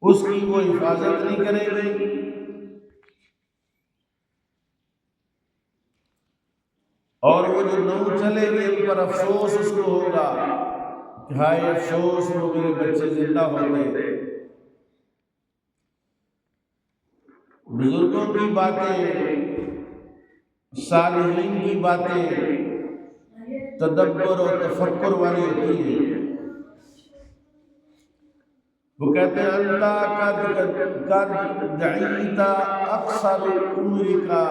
اس کی وہ حفاظت نہیں کرے گی، اور وہ جو نو چلے گی ان پر افسوس اس کو ہوگا کہ ہائے افسوس وہ میرے بچے زندہ ہوتے۔ بزرگوں کی باتیں، صالحین کی باتیں تدبر و تفکر والی ہوتی ہیں۔ وہ کہتے ہیں انتا قد دعیتا اکثر عمرکا،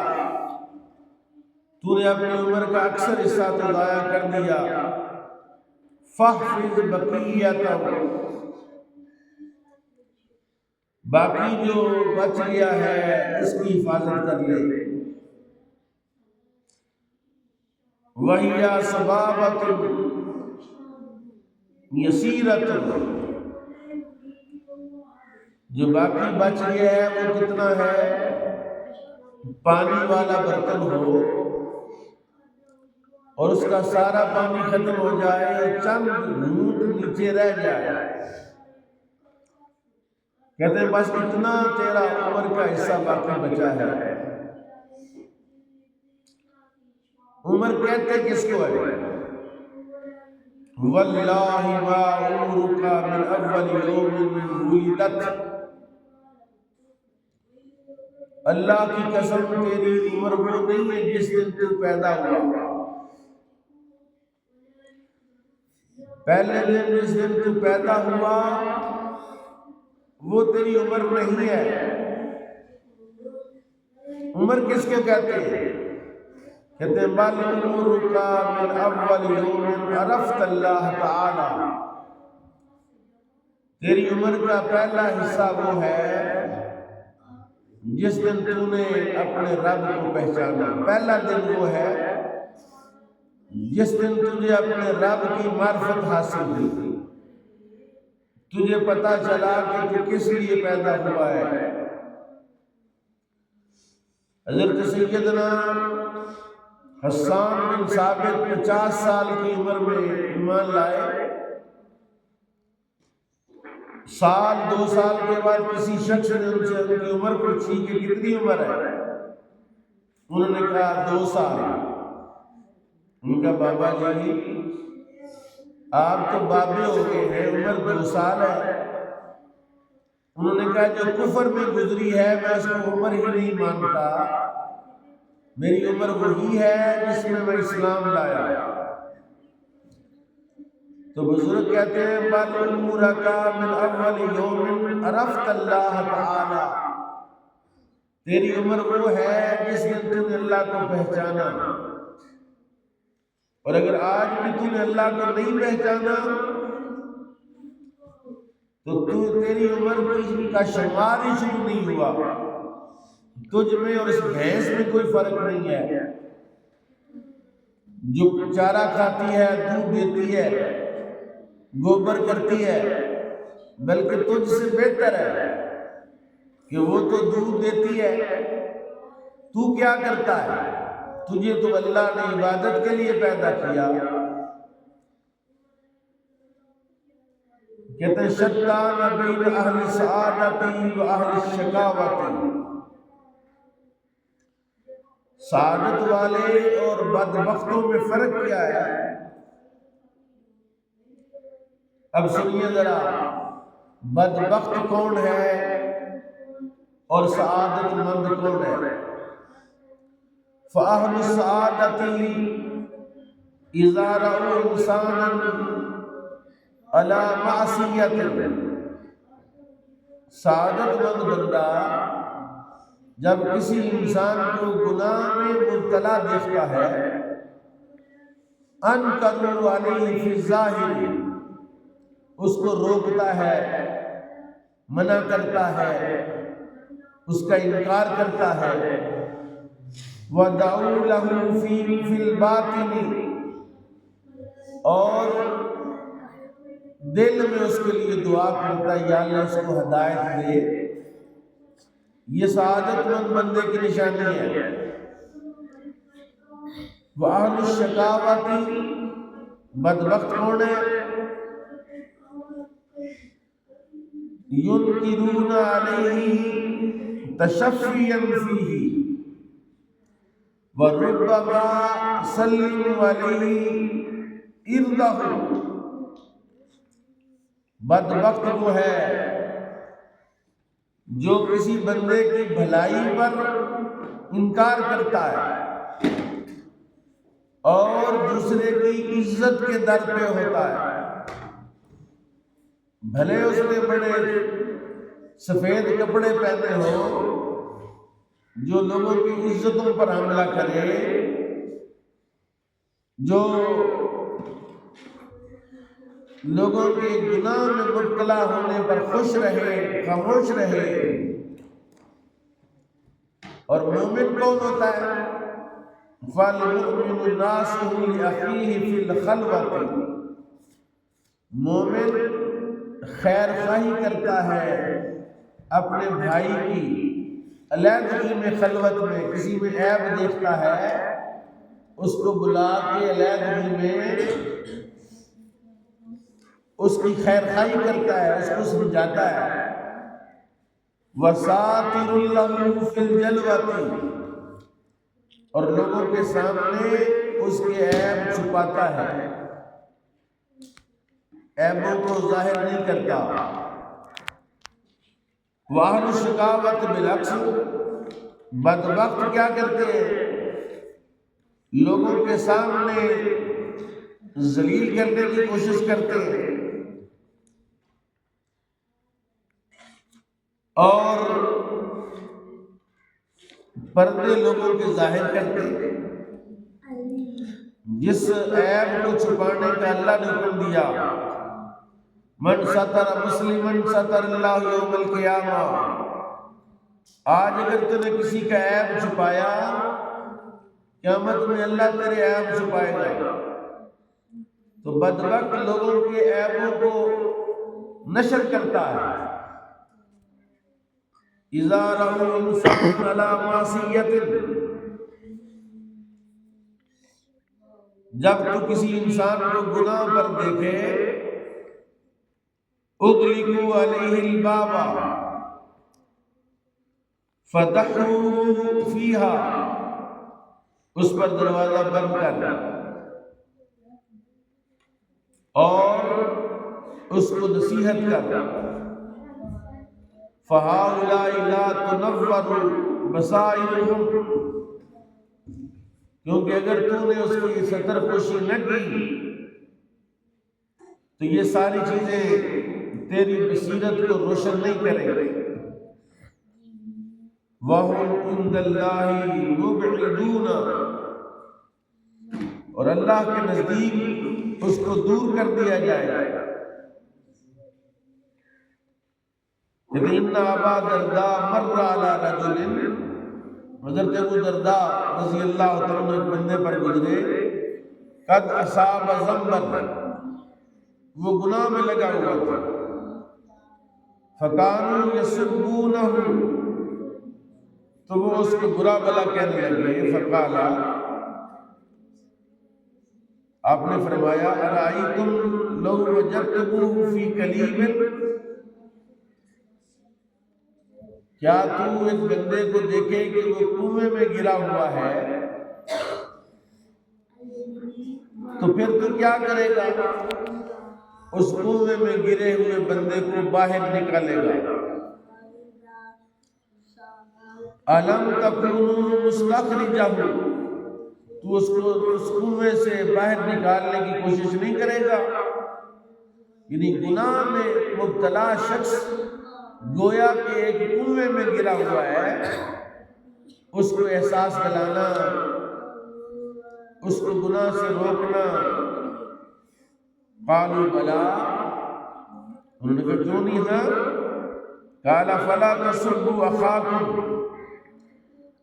تو نے اپنی عمر کا اکثر حصہ تو ضائع کر دیا، فاحفظ بقیتہ، باقی جو بچ گیا ہے اس کی حفاظت کر لے۔ وَهِيَ صَبَابَةٌ يَسِيرَةٌ، جو باقی بچ گیا ہے وہ کتنا ہے؟ پانی والا برتن ہو اور اس کا سارا پانی ختم ہو جائے اور چند گھونٹ نیچے رہ جائے، کہتے ہیں بس اتنا تیرا عمر کا حصہ باقی بچا ہے۔ عمر کہتے کس کو ہے؟ واللہ ما عمرک من اول یوم ولدت، اللہ کی قسم تیری عمر وہ نہیں ہے جس دن تو پیدا ہوا، پہلے دن جس دن تو پیدا ہوا وہ تیری عمر نہیں ہے۔ عمر کس کو کہتے ہیں؟ کہتے ہیں بل عمرک من اول یوم عرفت اللہ تعالی، تیری عمر کا پہلا حصہ وہ ہے جس دن تو نے اپنے رب کو پہچانا۔ پہلا دن وہ ہے جس دن تجھے اپنے رب کی معرفت حاصل ہوئی، تجھے پتا چلا کہ تو کس لیے پیدا ہوا ہے۔ حضرت سیدنا حسان بن ثابت 50 سال کی عمر میں ایمان لائے، سال 2 سال کے بعد کسی شخص نے ان سے ان کی عمر پوچھی کہ کتنی عمر ہے؟ انہوں نے کہا 2 سال۔ ان کا بابا جی آپ تو بابے ہو گئے ہیں، عمر 2 سال ہے۔ انہوں نے کہا جو کفر میں گزری ہے میں اس کو عمر ہی نہیں مانتا، میری عمر وہی ہے جس میں میں اسلام لایا۔ تو بزرگ کہتے ہیں بل عمرک من اول یوم عرفت اللہ تعالی، تیری عمر وہ ہے جس دن تو نے اللہ کو پہچانا، اور اگر آج بھی تو نے اللہ کو نہیں پہچانا تو تیری عمر کا شمار ہی شروع نہیں ہوا، تجھ میں اور اس بھینس میں کوئی فرق نہیں ہے جو چارہ کھاتی ہے، دودھ دیتی ہے، گوبر کرتی ہے، بلکہ تجھ سے بہتر ہے کہ وہ تو دودھ دیتی ہے، تو کیا کرتا ہے؟ تجھے تو اللہ نے عبادت کے لیے پیدا کیا۔ کہتے ہیں شتان بین اہل سعادتی و اہل الشقاوتی، سعادت والے اور بدبختوں میں فرق کیا ہے؟ اب سنیے ذرا، بدبخت کون ہے اور سعادت مند کون ہے؟ فَأَهْلُ السَّعَادَةِ إِذَا رَأَوْا إِنسَانًا عَلَى مَعْصِيَةٍ، سعادت مند بندہ جب کسی انسان کو گناہ میں مبتلا دیکھتا ہے، أَنْكَرُوا عَلَيْهِ فِي الظَّاهِرِ، اس کو روکتا ہے، منع کرتا ہے، اس کا انکار کرتا ہے، وَدَعُوا لَهُ فِي الْبَاطِنِ، اور دل میں اس کے لیے دعا کرتا ہے یا اللہ اس کو ہدایت دے۔ یہ سعادت مند بندے کی نشانی ہے۔ وَأَهْلُ الشَّقَاوَةِ، بدبخت کون ہے؟ ينكرون عليه تشفيا فيه وربما سلموا عليه ارضه. بدبخت وہ ہے جو کسی بندے کی بھلائی پر انکار کرتا ہے اور دوسرے کی عزت کے در پہ ہوتا ہے. بھلے اس نے بڑے سفید کپڑے پہنے ہو، جو لوگوں کی عزتوں پر حملہ کرے، جو لوگوں کے گناہ میں مبتلا ہونے پر خوش رہے، خاموش رہے. اور مومن کون ہوتا ہے؟ فَالْمُؤْمِنُ نَاصِحٌ لِأَخِيهِ فِي الْخَلْوَةِ. مومن خیر خواہی کرتا ہے اپنے بھائی کی علیحدگی میں، خلوت میں. کسی میں عیب دیکھتا ہے اس کو بلا کے علیحدگی میں اس کی خیر خواہی کرتا ہے، اس کو سمجھاتا ہے. وَسَاتِرُ اللَّهُ فِي الْجَلْوَةِ. اور لوگوں کے سامنے اس کے عیب چھپاتا ہے، عیبوں کو ظاہر نہیں کرتا. وَأَهْلُ الشَّقَاوَةِ بِالْعَكْسِ. بدبخت کیا کرتے ہیں؟ لوگوں کے سامنے ذلیل کرنے کی کوشش کرتے ہیں اور پردے لوگوں کے ظاہر کرتے ہیں. جس عیب کو چھپانے کا اللہ نے حکم دیا، من ستر مسلمن ستر اللہ یوم القیامہ. آج اگر تو نے کسی کا عیب چھپایا، قیامت میں اللہ تیرے عیب چھپائے گا. تو بدبخت لوگوں کے عیبوں کو نشر کرتا ہے. اذا رأوا انسانا علی معصیۃ. جب تو کسی انسان کو گناہ پر دیکھے، اغلقوا علیہ الباب فتحوا فیہا. اس پر دروازہ بند کر اور اس کو نصیحت کر. فَهَؤُلَاءِ لَا تُنَوَّرُ بَصَائِرُهُمْ. کیونکہ اگر تو نے اس کی ستر پوشی نہ کی تو یہ ساری چیزیں تیری بصیرت کو روشن نہیں کریں گے. وَهُمْ عِندَ اللَّهِ مُبْعِدُونَ. اور اللہ کے نزدیک اس کو دور کر دیا جائے گا. ان ابا درداء مر علی رجل. حضرت ابو درداء رضی اللہ تعالیٰ عنہ ایک بندے پر گزرے، قد اصاب ذنبا. وہ گناہ میں لگا ہوا تھا. فکانوا یسبونہ. تو وہ اس کو برا بلا کہنے لگے. فقال. آپ نے فرمایا ارائیتم لو وجدتموہ فی کلیب. کیا تو ایک بندے کو دیکھے کہ وہ کنویں میں گرا ہوا ہے تو پھر تو کیا کرے گا؟ اس کنویں میں گرے ہوئے بندے کو باہر نکالے گا. الم تکونوا مستخرجہ. تو اس کو اس کنویں سے باہر نکالنے کی کوشش نہیں کرے گا. یعنی گناہ میں مبتلا شخص گویا کہ ایک کنویں میں گرا ہوا ہے، اس کو احساس دلانا، اس کو گناہ سے روکنا. قالوا بلا. انہوں نے کہا کیوں نہیں تھا؟ قال فلا تسبوا اخاکم.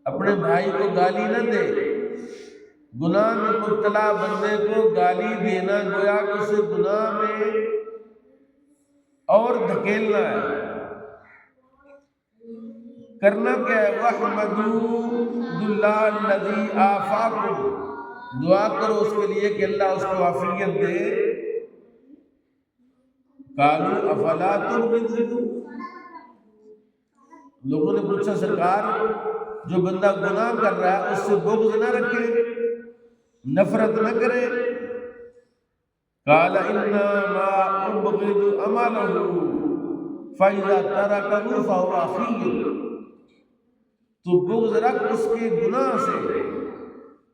اپنے بھائی کو گالی نہ دے. گناہ میں مبتلا بندے کو گالی دینا گویا کہ اسے گناہ میں اور دھکیلنا ہے. کرنا کیا ہے؟ وَحْمَدُوا اللَّهَ الَّذِي آفَاكُمْ. دعا کرو اس کے لیے کہ اللہ اس کو عافیت دے. قالوا افلا تبغض، لوگوں نے پوچھا سرکار جو بندہ گناہ کر رہا ہے اس سے بغض نہ رکھے، نفرت نہ کرے. قال انما ابغض عمله فاذا تركه فهو اخي، تو بغض رکھ اس کے گناہ سے،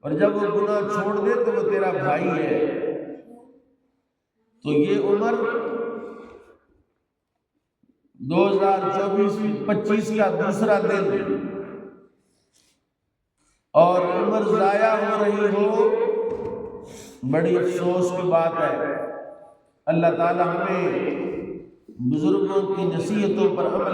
اور جب وہ گناہ چھوڑ دے تو وہ تیرا بھائی ہے. تو یہ عمر 2024-25 کا دوسرا دن، اور عمر ضائع ہو رہی ہو، بڑی افسوس کی بات ہے. اللہ تعالی ہمیں بزرگوں کی نصیحتوں پر عمل